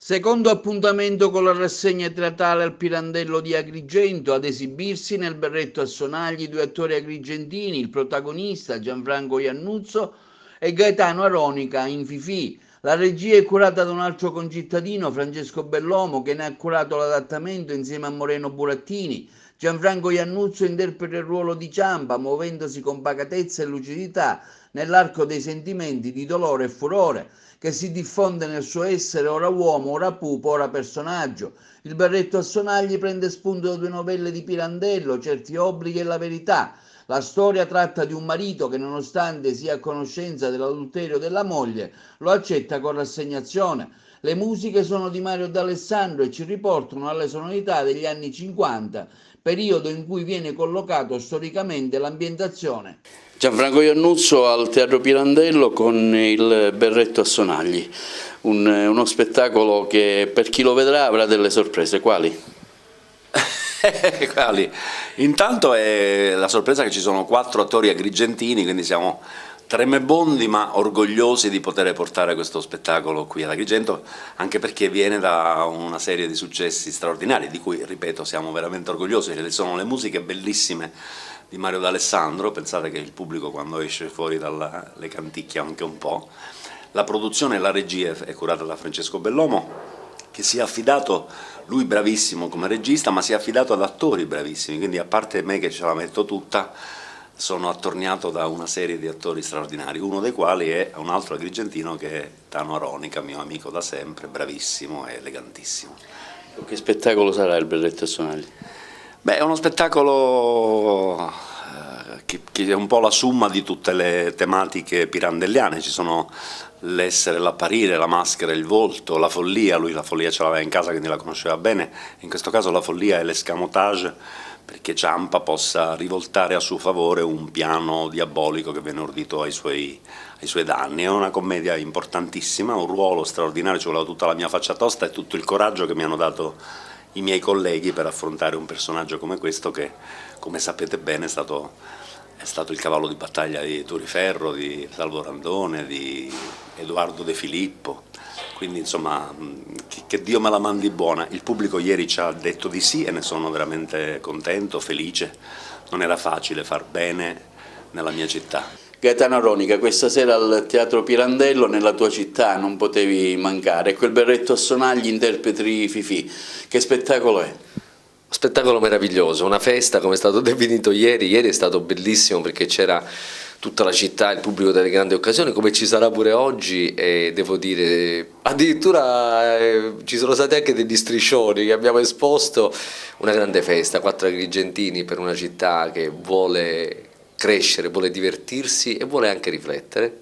Secondo appuntamento con la rassegna teatrale al Pirandello di Agrigento, ad esibirsi nel berretto a sonagli due attori agrigentini, il protagonista Gianfranco Iannuzzo e Gaetano Aronica in Fifì. La regia è curata da un altro concittadino, Francesco Bellomo, che ne ha curato l'adattamento insieme a Moreno Burattini. Gianfranco Iannuzzo interpreta il ruolo di Ciampa, muovendosi con pacatezza e lucidità nell'arco dei sentimenti di dolore e furore che si diffonde nel suo essere ora uomo, ora pupo, ora personaggio. Il berretto a sonagli prende spunto da due novelle di Pirandello, Certi obblighi e La verità. La storia tratta di un marito che, nonostante sia a conoscenza dell'adulterio della moglie, lo accetta con rassegnazione. Le musiche sono di Mario D'Alessandro e ci riportano alle sonorità degli anni 50, periodo in cui viene collocato storicamente l'ambientazione. Gianfranco Iannuzzo al Teatro Pirandello con il berretto a sonagli, uno spettacolo che per chi lo vedrà avrà delle sorprese. Quali? Quali? Intanto è la sorpresa che ci sono 4 attori agrigentini, quindi siamo tremebondi ma orgogliosi di poter portare questo spettacolo qui ad Agrigento, anche perché viene da una serie di successi straordinari, di cui, ripeto, siamo veramente orgogliosi. Sono le musiche bellissime di Mario D'Alessandro, pensate che il pubblico quando esce fuori le canticchia anche un po'. La produzione e la regia è curata da Francesco Bellomo, che si è affidato, lui bravissimo come regista, ma si è affidato ad attori bravissimi, quindi a parte me che ce la metto tutta, sono attorniato da una serie di attori straordinari, uno dei quali è un altro agrigentino che è Tano Aronica, mio amico da sempre, bravissimo e elegantissimo. Che spettacolo sarà il berretto a sonagli? Beh, è uno spettacolo che è un po' la summa di tutte le tematiche pirandelliane, ci sono l'essere, l'apparire, la maschera, il volto, la follia, lui la follia ce l'aveva in casa quindi la conosceva bene, in questo caso la follia è l'escamotage perché Ciampa possa rivoltare a suo favore un piano diabolico che viene ordito ai suoi danni. È una commedia importantissima, un ruolo straordinario, ci voleva tutta la mia faccia tosta e tutto il coraggio che mi hanno dato i miei colleghi per affrontare un personaggio come questo che, come sapete bene, è stato il cavallo di battaglia di Turiferro, di Salvo Randone, di Edoardo De Filippo, quindi insomma che Dio me la mandi buona. Il pubblico ieri ci ha detto di sì e ne sono veramente contento, felice, non era facile far bene nella mia città. Gaetano Aronica, questa sera al Teatro Pirandello, nella tua città, non potevi mancare. Quel berretto a sonagli interpreti Fifì. Che spettacolo è? Spettacolo meraviglioso, una festa come è stato definito ieri è stato bellissimo perché c'era tutta la città, il pubblico delle grandi occasioni, come ci sarà pure oggi e devo dire, addirittura ci sono stati anche degli striscioni che abbiamo esposto, una grande festa, 4 agrigentini per una città che vuole crescere, vuole divertirsi e vuole anche riflettere.